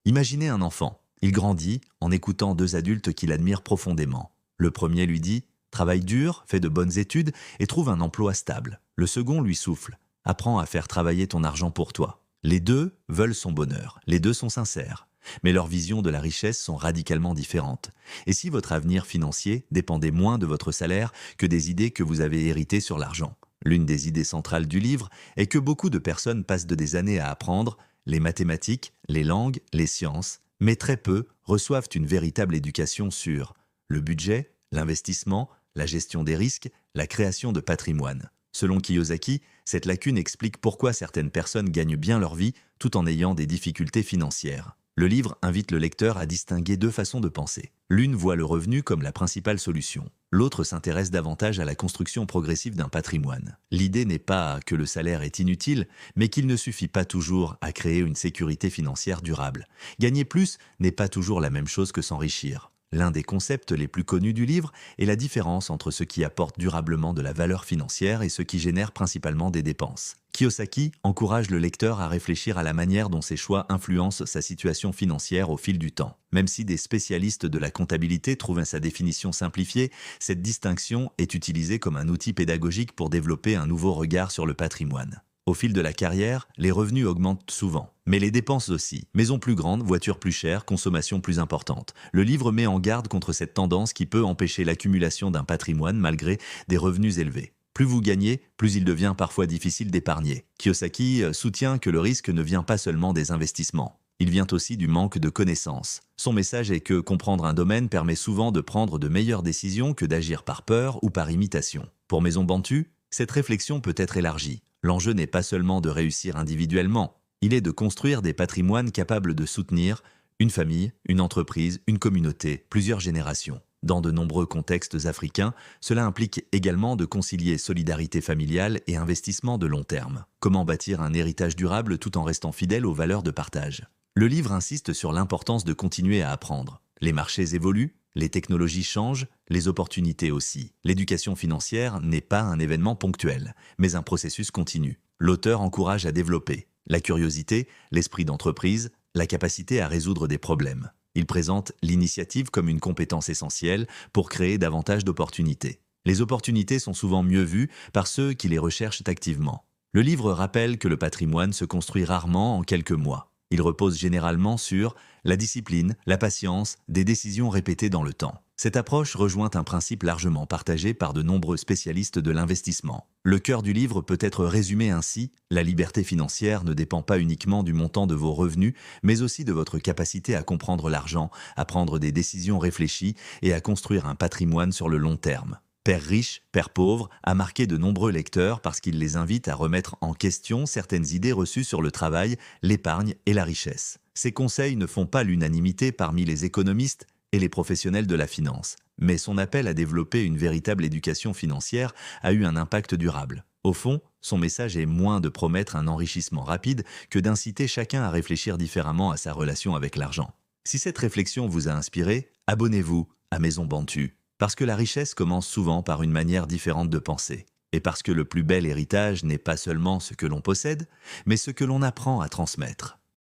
Imaginez un enfant. Il grandit en écoutant deux adultes qu'il admire profondément. Le premier lui dit « Travaille dur, fais de bonnes études et trouve un emploi stable ». Le second lui souffle « Apprends à faire travailler ton argent pour toi ». Les deux veulent son bonheur, les deux sont sincères. Mais leurs visions de la richesse sont radicalement différentes. Et si votre avenir financier dépendait moins de votre salaire que des idées que vous avez héritées sur l'argent? L'une des idées centrales du livre est que beaucoup de personnes passent de des années à apprendre les mathématiques, les langues, les sciences, mais très peu reçoivent une véritable éducation sur le budget, l'investissement, la gestion des risques, la création de patrimoine. Selon Kiyosaki, cette lacune explique pourquoi certaines personnes gagnent bien leur vie tout en ayant des difficultés financières. Le livre invite le lecteur à distinguer deux façons de penser. L'une voit le revenu comme la principale solution. L'autre s'intéresse davantage à la construction progressive d'un patrimoine. L'idée n'est pas que le salaire est inutile, mais qu'il ne suffit pas toujours à créer une sécurité financière durable. Gagner plus n'est pas toujours la même chose que s'enrichir. L'un des concepts les plus connus du livre est la différence entre ce qui apporte durablement de la valeur financière et ce qui génère principalement des dépenses. Kiyosaki encourage le lecteur à réfléchir à la manière dont ses choix influencent sa situation financière au fil du temps. Même si des spécialistes de la comptabilité trouvent sa définition simplifiée, cette distinction est utilisée comme un outil pédagogique pour développer un nouveau regard sur le patrimoine. Au fil de la carrière, les revenus augmentent souvent, mais les dépenses aussi. Maison plus grande, voiture plus chère, consommation plus importante. Le livre met en garde contre cette tendance qui peut empêcher l'accumulation d'un patrimoine malgré des revenus élevés. Plus vous gagnez, plus il devient parfois difficile d'épargner. Kiyosaki soutient que le risque ne vient pas seulement des investissements. Il vient aussi du manque de connaissances. Son message est que comprendre un domaine permet souvent de prendre de meilleures décisions que d'agir par peur ou par imitation. Pour Maison Bantu, cette réflexion peut être élargie. L'enjeu n'est pas seulement de réussir individuellement, il est de construire des patrimoines capables de soutenir une famille, une entreprise, une communauté, plusieurs générations. Dans de nombreux contextes africains, cela implique également de concilier solidarité familiale et investissement de long terme. Comment bâtir un héritage durable tout en restant fidèle aux valeurs de partage? Le livre insiste sur l'importance de continuer à apprendre. Les marchés évoluent, les technologies changent, les opportunités aussi. L'éducation financière n'est pas un événement ponctuel, mais un processus continu. L'auteur encourage à développer la curiosité, l'esprit d'entreprise, la capacité à résoudre des problèmes. Il présente l'initiative comme une compétence essentielle pour créer davantage d'opportunités. Les opportunités sont souvent mieux vues par ceux qui les recherchent activement. Le livre rappelle que le patrimoine se construit rarement en quelques mois. Il repose généralement sur la discipline, la patience, des décisions répétées dans le temps. Cette approche rejoint un principe largement partagé par de nombreux spécialistes de l'investissement. Le cœur du livre peut être résumé ainsi: la liberté financière ne dépend pas uniquement du montant de vos revenus, mais aussi de votre capacité à comprendre l'argent, à prendre des décisions réfléchies et à construire un patrimoine sur le long terme. Père riche, Père pauvre a marqué de nombreux lecteurs parce qu'il les invite à remettre en question certaines idées reçues sur le travail, l'épargne et la richesse. Ces conseils ne font pas l'unanimité parmi les économistes et les professionnels de la finance, mais son appel à développer une véritable éducation financière a eu un impact durable. Au fond, son message est moins de promettre un enrichissement rapide que d'inciter chacun à réfléchir différemment à sa relation avec l'argent. Si cette réflexion vous a inspiré, abonnez-vous à Maison Bantu. Parce que la richesse commence souvent par une manière différente de penser. Et parce que le plus bel héritage n'est pas seulement ce que l'on possède, mais ce que l'on apprend à transmettre.